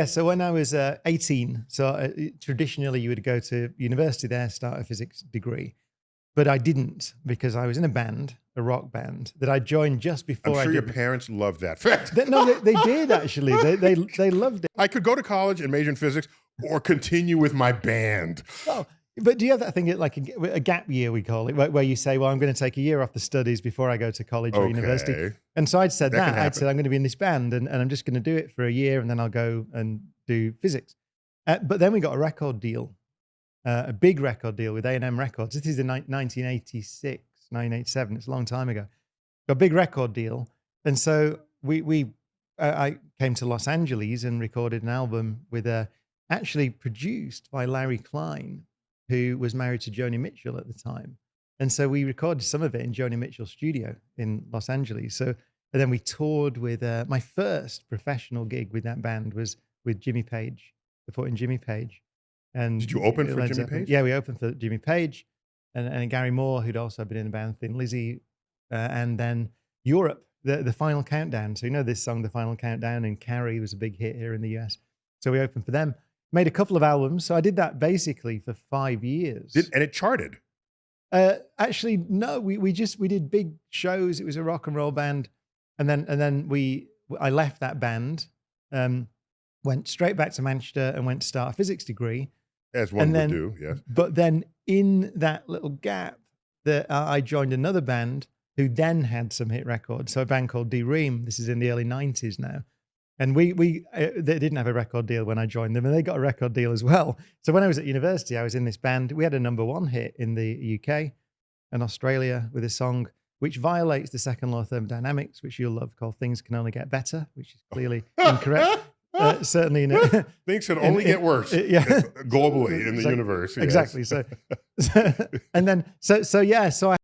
Yeah, so when I was 18, so traditionally you would go to university there, start a physics degree, but I didn't because I was in a band, a rock band that I joined just before I'm I sure your did. parents loved that fact. No, they did actually. They loved it. I could go to college and major in physics or continue with my band. Well, but do you have that thing like a gap year, we call it, where you say, well, I'm going to take a year off the studies before I go to college or university? Okay. And so I'd said That can I'd said, happen. I'm going to be in this band and I'm just going to do it for a year and then I'll go and do physics. But then we got a record deal, a big record deal with A&M Records. This is in 1986, 1987. It's a long time ago. Got a big record deal. And so I came to Los Angeles and recorded an album with actually produced by Larry Klein, who was married to Joni Mitchell at the time. And so we recorded some of it in Joni Mitchell's studio in Los Angeles. So, and then we toured with, my first professional gig with that band was with Jimmy Page, supporting Jimmy Page. And Did you open for Led Jimmy Zeppelin. Page? Yeah, we opened for Jimmy Page and Gary Moore, who'd also been in the band, Thin Lizzy, and then Europe, the Final Countdown. So you know this song, The Final Countdown, and Carrie was a big hit here in the US. So we opened for them. Made a couple of albums. So I did that basically for 5 years. And it charted. Actually, no, we did big shows. It was a rock and roll band. And then I left that band, went straight back to Manchester and went to start a physics degree. As one would do, yes. But then in that little gap, I joined another band who then had some hit records. So a band called Ream. This is in the early 90s now. And they didn't have a record deal when I joined them, and they got a record deal as well. So when I was at university, I was in this band. We had a #1 hit in the UK and Australia with a song which violates the second law of thermodynamics, which you'll love, called "Things Can Only Get Better," which is clearly incorrect. Certainly, things can only get worse. Yeah, globally in the universe. Yes. Exactly. So I